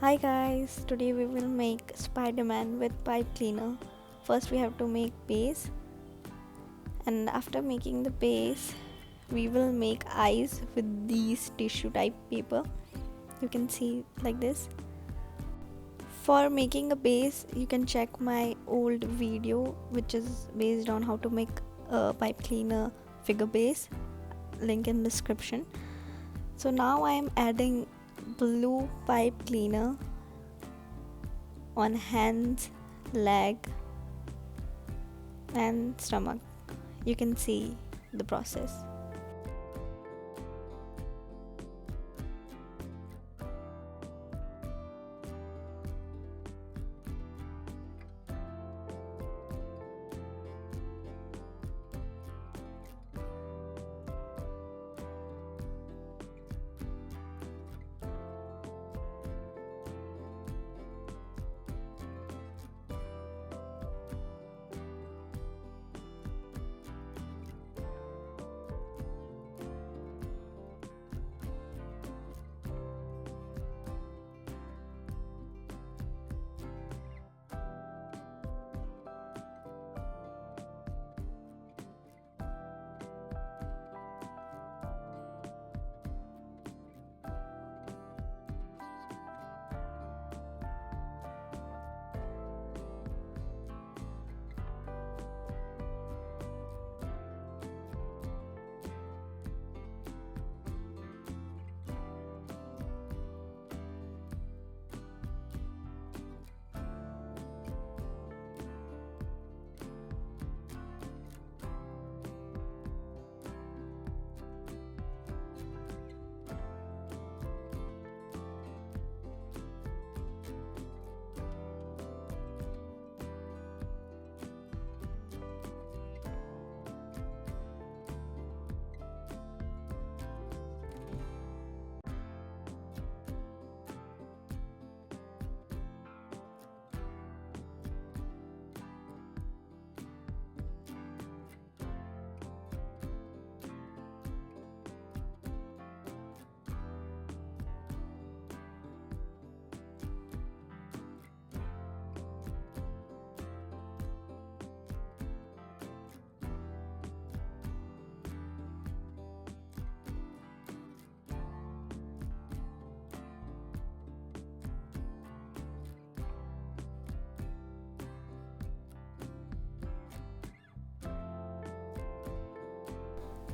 Hi guys, today we will make Spider-Man with pipe cleaner. First we have to make base, and after making the base we will make eyes with these tissue type paper. You can see like this. For making a base you can check my old video which is based on how to make a pipe cleaner figure base, link in description. So now I am adding blue pipe cleaner on hands, leg and stomach. You can see the process.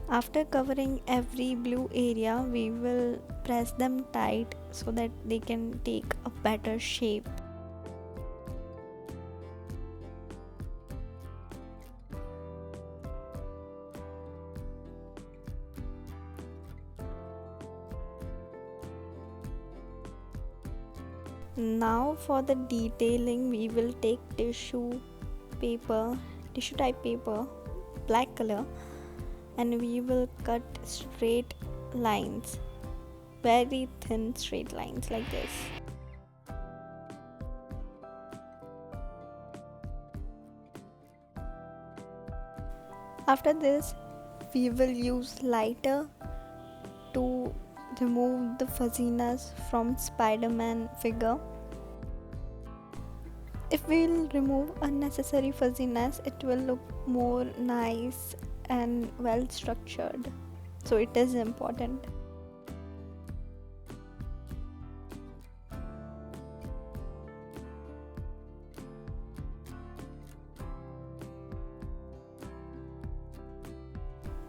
After covering every blue area, we will press them tight so that they can take a better shape. Now for the detailing, we will take tissue type paper, black color, and we will cut straight lines, very thin straight lines like this. After this we will use lighter to remove the fuzziness from Spider-Man figure. If we will remove unnecessary fuzziness, it will look more nice and well structured, so it is important.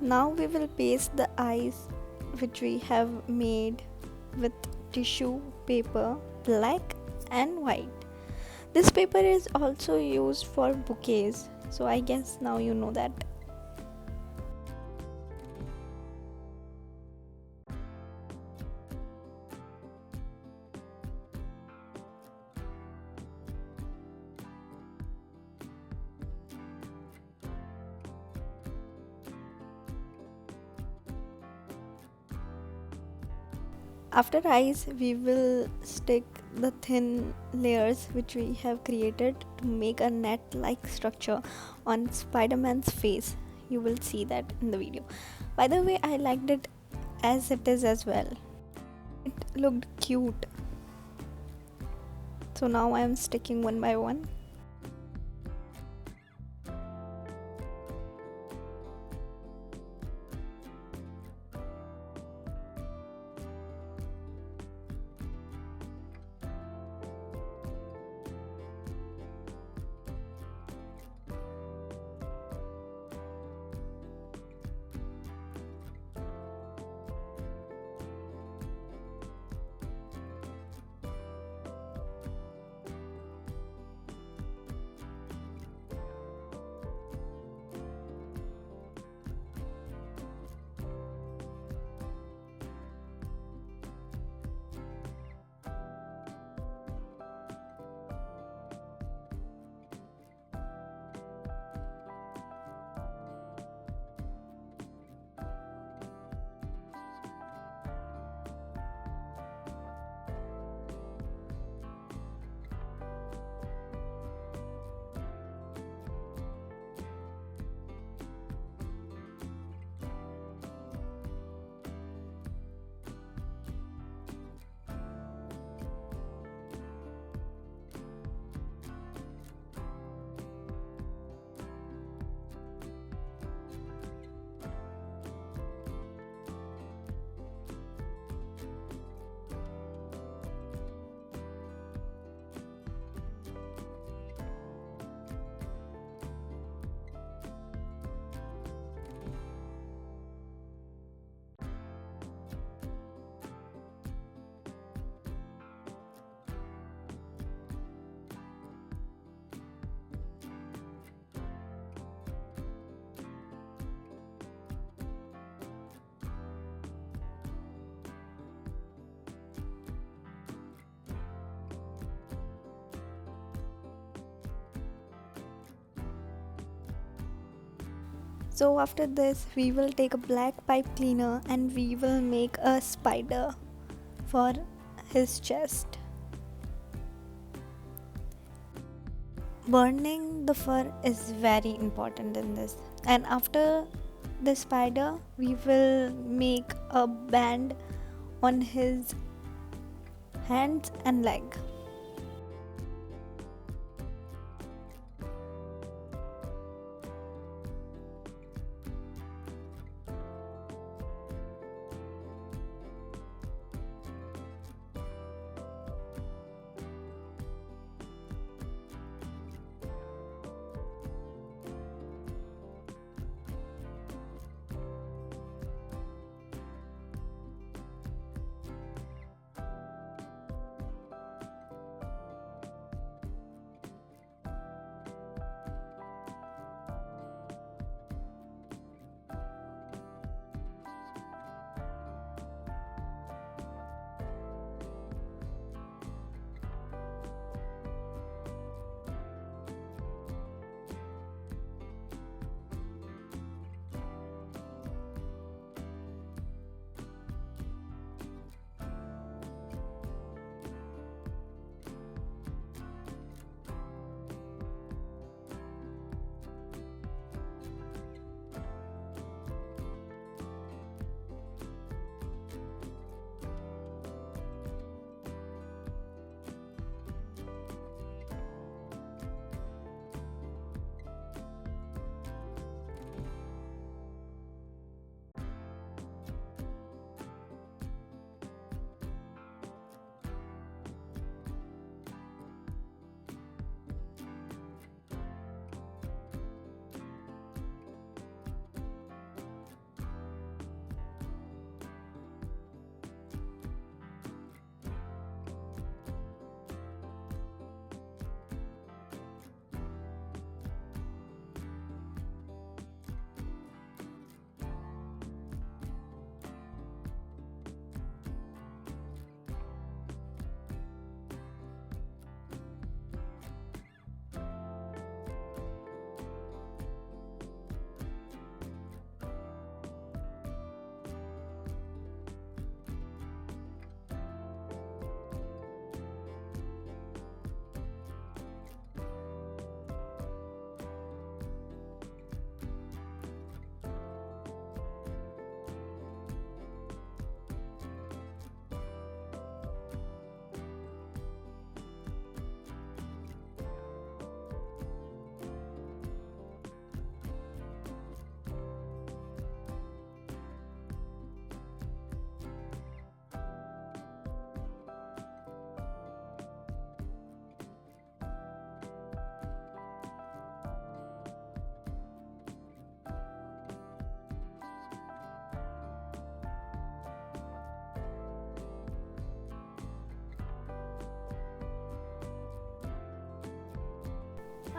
Now we will paste the eyes which we have made with tissue paper, black and white. This paper is also used for bouquets, so I guess now you know that. After eyes, we will stick the thin layers which we have created to make a net like structure on Spider-Man's face. You will see that in the video. By the way, I liked it as it is as well. It looked cute. So now I am sticking one by one. So after this, we will take a black pipe cleaner and we will make a spider for his chest. Burning the fur is very important in this. And after the spider, we will make a band on his hands and leg.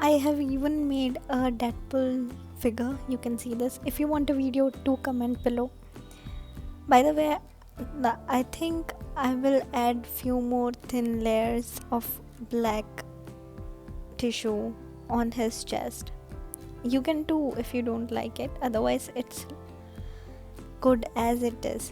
I have even made a Deadpool figure. You can see this. If you want a video, do comment below. By the way, I think I will add few more thin layers of black tissue on his chest. You can too if you don't like it, otherwise it's good as it is.